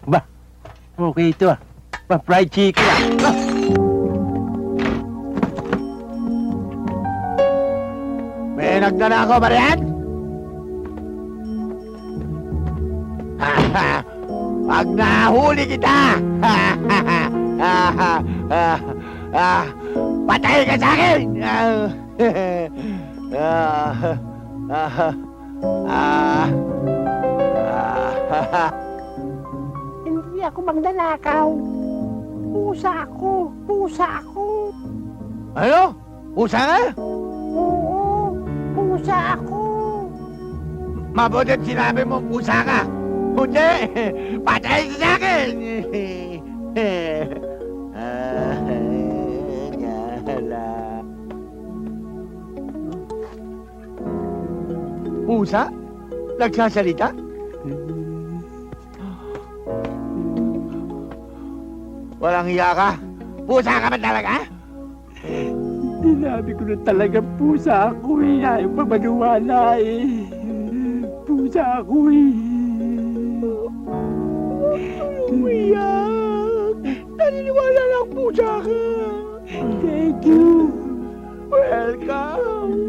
Ba, okay ito ah. Ba, fried chicken ah. Ah! May nagdala ako ba riyan? Pag nahuli kita, patay ka sa akin! Hindi ako magnanakaw. Pusa ako. Pusa ako. Ano? Pusa ka? Oo, pusa ako. Mabutit sinabi mo pusa ka. Hindi! Patay ka sa akin! Pusa? Nagsasalita? Walang hiya ka? Pusa ka ba talaga? Sinabi ko na talaga pusa ako eh. Ayaw pa maniwala eh. Pusa ako eh. Umiyak! Naniniwala lang pusa ka! Thank you. Welcome!